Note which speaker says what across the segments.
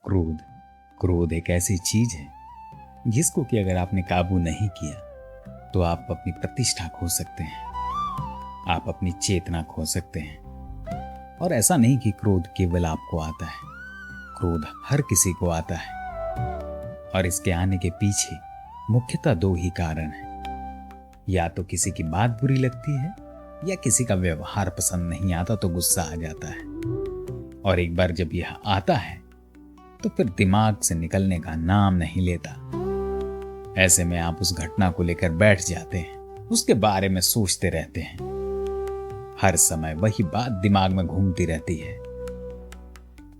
Speaker 1: क्रोध क्रोध एक ऐसी चीज है जिसको कि अगर आपने काबू नहीं किया तो आप अपनी प्रतिष्ठा खो सकते हैं, आप अपनी चेतना खो सकते हैं। और ऐसा नहीं कि क्रोध केवल आपको आता है, क्रोध हर किसी को आता है। और इसके आने के पीछे मुख्यतः दो ही कारण हैं। या तो किसी की बात बुरी लगती है या किसी का व्यवहार पसंद नहीं आता तो गुस्सा आ जाता है। और एक बार जब यह आता है तो फिर दिमाग से निकलने का नाम नहीं लेता। ऐसे में आप उस घटना को लेकर बैठ जाते हैं, उसके बारे में सोचते रहते हैं। हर समय वही बात दिमाग में घूमती रहती है।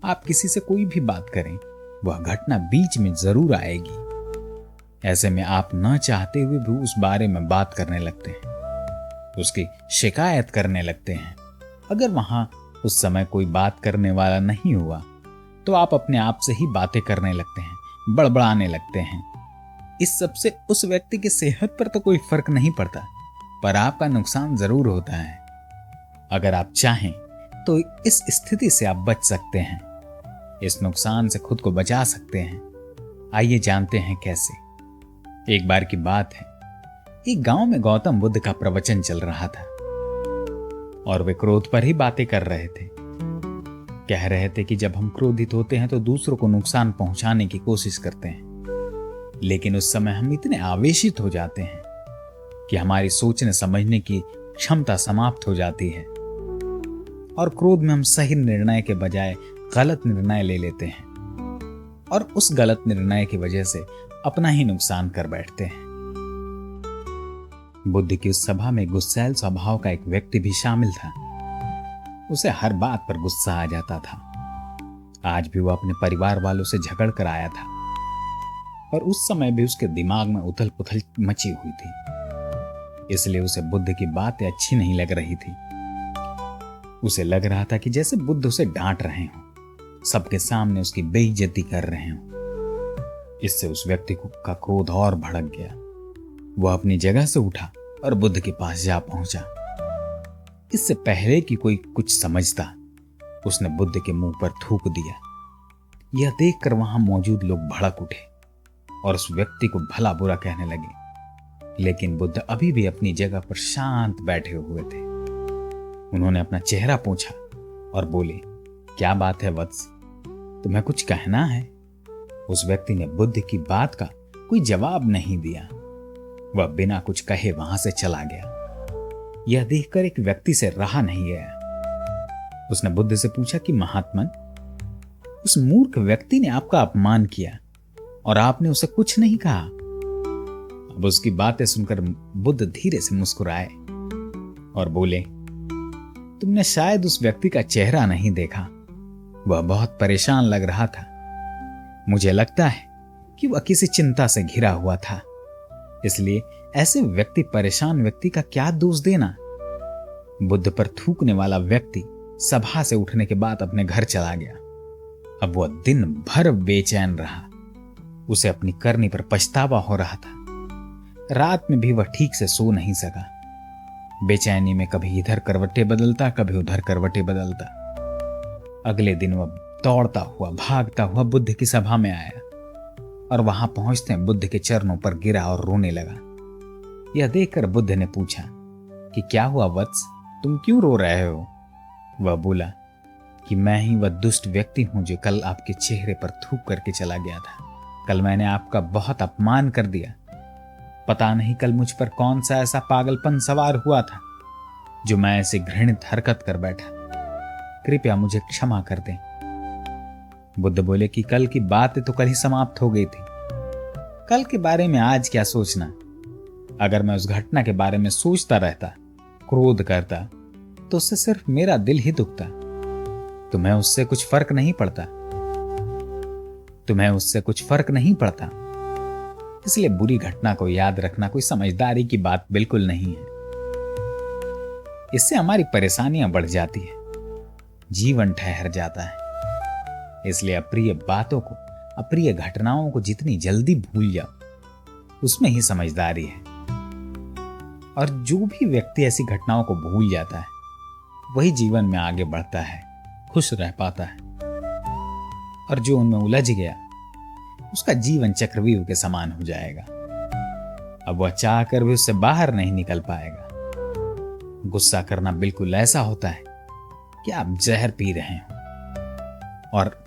Speaker 1: आप किसी से कोई भी बात करें, वह घटना बीच में जरूर आएगी। ऐसे में आप न चाहते हुए भी उस बारे में बात करने लगते हैं, उसकी शिकायत करने लगते हैं। अगर वहां उस समय कोई बात करने वाला नहीं हुआ तो आप अपने आप से ही बातें करने लगते हैं, बड़बड़ाने लगते हैं। इस सब से उस व्यक्ति की सेहत पर तो कोई फर्क नहीं पड़ता, पर आपका नुकसान जरूर होता है। अगर आप चाहें तो इस स्थिति से आप बच सकते हैं, इस नुकसान से खुद को बचा सकते हैं। आइए जानते हैं कैसे। एक बार की बात है, एक गांव में गौतम बुद्ध का प्रवचन चल रहा था और वे क्रोध पर ही बातें कर रहे थे। कह रहे थे कि जब हम क्रोधित होते हैं तो दूसरों को नुकसान पहुंचाने की कोशिश करते हैं, लेकिन उस समय हम इतने आवेशित हो जाते हैं कि हमारी सोचने समझने की क्षमता समाप्त हो जाती है और क्रोध में हम सही निर्णय के बजाय गलत निर्णय ले लेते हैं और उस गलत निर्णय की वजह से अपना ही नुकसान कर बैठते हैं। बुद्ध की उस सभा में गुस्सैल स्वभाव का एक व्यक्ति भी शामिल था। उसे हर बात पर गुस्सा आ जाता था। आज भी वह अपने परिवार वालों से झगड़ कर आया था और उस समय भी उसके दिमाग में उथल पुथल मची हुई थी। इसलिए उसे बुद्ध की बातें अच्छी नहीं लग रही थी। उसे लग रहा था कि जैसे बुद्ध उसे डांट रहे हों, सबके सामने उसकी बेइज्जती कर रहे हों। इससे उस व्यक्ति का क्रोध और भड़क गया। वह अपनी जगह से उठा और बुद्ध के पास जा पहुंचा। इससे पहले कि कोई कुछ समझता, उसने बुद्ध के मुंह पर थूक दिया। यह देखकर वहां मौजूद लोग भड़क उठे और उस व्यक्ति को भला बुरा कहने लगे, लेकिन बुद्ध अभी भी अपनी जगह पर शांत बैठे हुए थे। उन्होंने अपना चेहरा पोंछा और बोले, क्या बात है वत्स, तुम्हें कुछ कहना है? उस व्यक्ति ने बुद्ध की बात का कोई जवाब नहीं दिया। वह बिना कुछ कहे वहां से चला गया। यह देखकर एक व्यक्ति से रहा नहीं गया। उसने बुद्ध से पूछा कि महात्मन, उस मूर्ख व्यक्ति ने आपका अपमान किया और आपने उसे कुछ नहीं कहा। अब उसकी बातें सुनकर बुद्ध धीरे से मुस्कुराए और बोले, तुमने शायद उस व्यक्ति का चेहरा नहीं देखा। वह बहुत परेशान लग रहा था। मुझे लगता है कि वह किसी चिंता से घिरा हुआ था, इसलिए ऐसे परेशान व्यक्ति का क्या दोष देना। बुद्ध पर थूकने वाला व्यक्ति सभा से उठने के बाद अपने घर चला गया। अब वह दिन भर बेचैन रहा। उसे अपनी करनी पर पछतावा हो रहा था। रात में भी वह ठीक से सो नहीं सका। बेचैनी में कभी इधर करवटें बदलता, कभी उधर करवटें बदलता। अगले दिन वह दौड़ता हुआ भागता हुआ बुद्ध की सभा में आया और वहां पहुंचते बुद्ध के चरणों पर गिरा और रोने लगा। यह देखकर बुद्ध ने पूछा कि क्या हुआ वत्स, तुम क्यों रो रहे हो? वह बोला कि मैं ही वह दुष्ट व्यक्ति हूं जो कल आपके चेहरे पर थूक करके चला गया था। कल मैंने आपका बहुत अपमान कर दिया। पता नहीं कल मुझ पर कौन सा ऐसा पागलपन सवार हुआ था जो मैं ऐसे घृणित हरकत कर बैठा। कृपया मुझे क्षमा कर दें। बुद्ध बोले कि कल की बातें तो कल ही समाप्त हो गई थी। कल के बारे में आज क्या सोचना? अगर मैं उस घटना के बारे में सोचता रहता, क्रोध करता, तो उससे सिर्फ मेरा दिल ही दुखता। तुम्हें उससे कुछ फर्क नहीं पड़ता। इसलिए बुरी घटना को याद रखना कोई समझदारी की बात बिल्कुल नहीं है। इससे हमारी परेशानियां बढ़ जाती है, जीवन ठहर जाता है। इसलिए अप्रिय बातों को, अप्रिय घटनाओं को जितनी जल्दी भूल जाओ, उसमें ही समझदारी है। और जो भी व्यक्ति ऐसी घटनाओं को भूल जाता है, वही जीवन में आगे बढ़ता है, खुश रह पाता है। और जो उनमें उलझ गया उसका जीवन चक्रव्यूह के समान हो जाएगा। अब वह चाह कर भी उससे बाहर नहीं निकल पाएगा। गुस्सा करना बिल्कुल ऐसा होता है कि आप जहर पी रहे हो और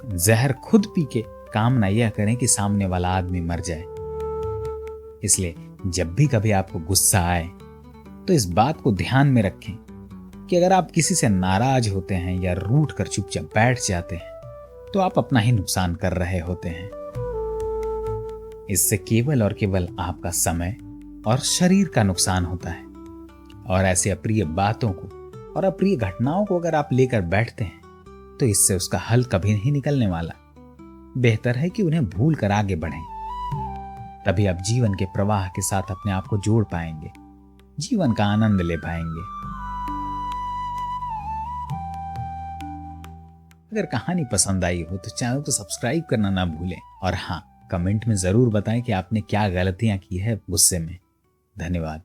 Speaker 1: जहर खुद पी के कामना यह करें कि सामने वाला आदमी मर जाए। इसलिए जब भी कभी आपको गुस्सा आए तो इस बात को ध्यान में रखें कि अगर आप किसी से नाराज होते हैं या रूठ कर चुपचाप बैठ जाते हैं तो आप अपना ही नुकसान कर रहे होते हैं। इससे केवल और केवल आपका समय और शरीर का नुकसान होता है। और ऐसे अप्रिय बातों को और अप्रिय घटनाओं को अगर आप लेकर बैठते हैं तो इससे उसका हल कभी नहीं निकलने वाला। बेहतर है कि उन्हें भूल कर आगे बढ़ें। तभी आप जीवन के प्रवाह के साथ अपने आप को जोड़ पाएंगे, जीवन का आनंद ले पाएंगे। अगर कहानी पसंद आई हो तो चैनल को सब्सक्राइब करना ना भूलें। और हाँ, कमेंट में जरूर बताएं कि आपने क्या गलतियां की है गुस्से में। धन्यवाद।